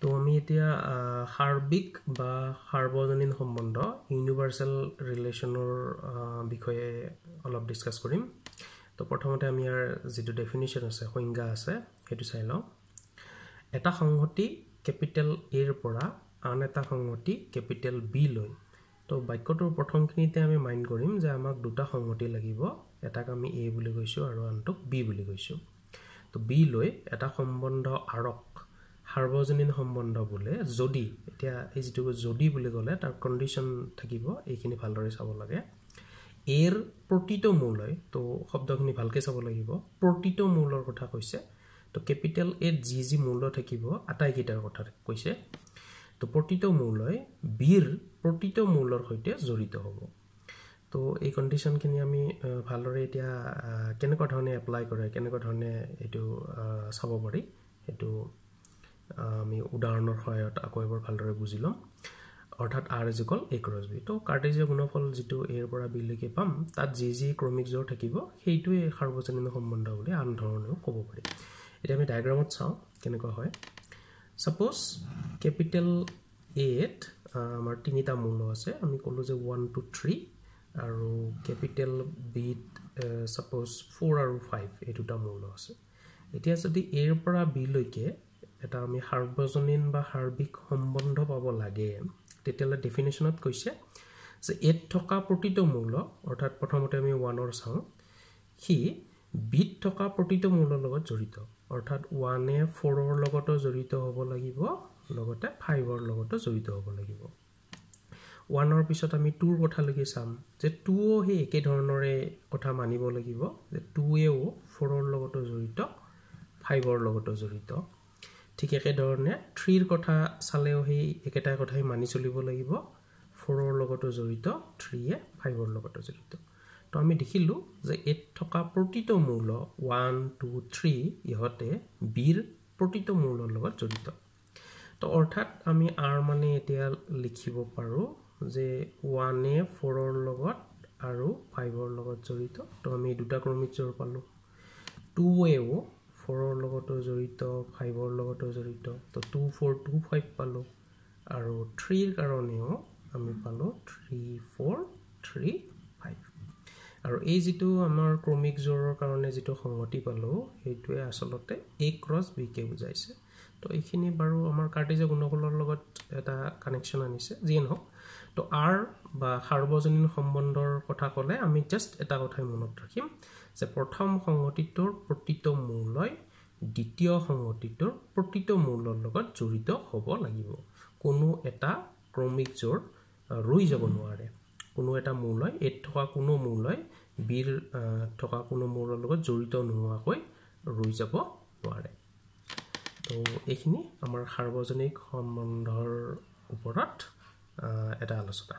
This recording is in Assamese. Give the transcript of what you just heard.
তো আমি এতিয়া সাৰ্বিক বা সাৰ্বজনীন সম্বন্ধ ইউনিভাৰ্সেল ৰিলেশনৰ বিষয়ে অলপ ডিসকাস কৰিম তো প্ৰথমতে আমি ইয়াৰ যেটো ডেফিনিশন আছে সংজ্ঞা আছে হেতু চাই লওঁ এটা সংহতি ক্যাপিটেল A ৰ পৰা আন এটা সংহতি ক্যাপিটেল B লৈ তো বাক্যটোৰ প্ৰথমখিনিতে আমি মাইন্ড কৰিম যে আমাক দুটা সংহতি লাগিব এটাক আমি A বুলি কৈছো আৰু আনটোক B বুলি কৈছো তো B লৈ এটা সম্বন্ধ আৰক সাৰ্বজনীন সম্বন্ধ বলে যদি এতিয়া এই যেটো যদি বুলি গলে তাৰ কন্ডিশন থাকিব এইখিনি ভালদৰে চাব লাগে এৰ প্ৰতিটো মূলয় তো শব্দখিনি ভালকে চাব লাগিব প্ৰতিটো মূলৰ কথা কৈছে তো ক্যাপিটেল A জি মূল্য থাকিব আটাইকিটাৰ কথা কৈছে তো প্ৰতিটো মূলয় বিৰ প্ৰতিটো মূলৰ সৈতে জড়িত হ'ব তো এই কন্ডিশনখিনি আমি ভালদৰে এতিয়া কেনেকৈ ধৰণে এপ্লাই কৰে কেনেকৈ ধৰণে এটো চাব পাৰি এটো আমি উদাহৰণৰ সহায়ত আকৌ এবাৰ ভালদৰে বুজিলম অৰ্থাৎ r = a × b তো কাৰ্টেজীয় গুণফল যেটো a ৰ পৰা b লৈকে পাম তাত যি ক্ৰমিক জোৰ থাকিব সেইটোৱে সাৰ্বজনীন সম্বন্ধ বুলি আন ধৰণেও ক'ব পাৰি এতিয়া আমি ডায়াগ্ৰামত চাওঁ কেনেকৈ হয় সাপোজ ক্যাপিটেল A ত আমাৰ তিনিটা মূল আছে আমি কলো যে 1 2 3 আৰু ক্যাপিটেল B ত সাপোজ 4 আৰু 5 এই দুটা মূল আছে এতিয়া যদি a ৰ পৰা b লৈকে এটা আমি সাৰ্বজনীন বা সাৰ্বিক সম্বন্ধ পাব লাগে তেতিয়ালে ডেফিনিশনত কৈছে যে এত থকা প্ৰতিটো মূল অৰ্থাৎ প্ৰথমতে আমি 1 ৰ চাওঁ কি b ত থকা প্ৰতিটো মূলৰ লগত জড়িত অৰ্থাৎ 1 এ 4 ৰ লগত জড়িত হ'ব লাগিব লগতে 5 ৰ লগত জড়িত হ'ব লাগিব 1 ৰ পিছত আমি 2 ৰ কথা লাগি চাম যে 2 ও হে একে ধৰণৰে কথা মানিব লাগিব যে 2 এও 4 ৰ লগত জড়িত 5 ৰ লগত জড়িত ঠিক একে ধৰণে 3 ৰ কথা চালেও হে একেটা কথাই মানি চলিব লাগিব 4 ৰ লগত জড়িত 3 এ 5 ৰ লগত জড়িত তো আমি দেখিলো যে এত থকা প্ৰতিটো মূল 1 2 3 ইহতে b ৰ প্ৰতিটো মূলৰ লগত জড়িত তো অৰ্থাৎ আমি r মানে এতিয়া লিখিব পাৰো যে 1 এ 4 ৰ লগত আৰু 5 ৰ লগত জড়িত তো আমি দুটা ক্ৰমিক জোৰ পালো 2 এও 4 ৰ লগত জড়িত 5 ৰ লগত জড়িত তো 2 4 2 5 পালো আৰু 3 ৰ কাৰণেও আমি পালো 3 4 3 5 আৰু এই যেটো আমাৰ ক্ৰমিক জোৰৰ কাৰণে যেটো সংহতি পালো হেতুৱে আসলতে a × b কে বুজাইছে তো এইখিনি বাৰু আমাৰ কাৰ্টেজীয় গুণফলৰ লগত এটা কানেকচন আনিছে যেন হওক তো r বা সাৰ্বজনীন সম্বন্ধৰ কথা ক'লে আমি জাস্ট এটা কথাই মনত ৰাখিম যে প্ৰথম সংহতিটোৰ প্ৰতিটো মূলয় দ্বিতীয় সংহতিটোৰ প্ৰতিটো মূলৰ লগত জড়িত হ'ব লাগিব কোনো এটা ক্ৰমিক জোৰ ৰৈ যাব নোৱাৰে কোনো এটা মূলয় এত থকা কোনো মূলয় বিৰ থকা কোনো মূলৰ লগত জড়িত নোহোৱাকৈ ৰৈ যাব নোৱাৰে তো এইখিনি আমাৰ সাৰ্বজনীন সম্বন্ধৰ ওপৰত এটা আলোচনা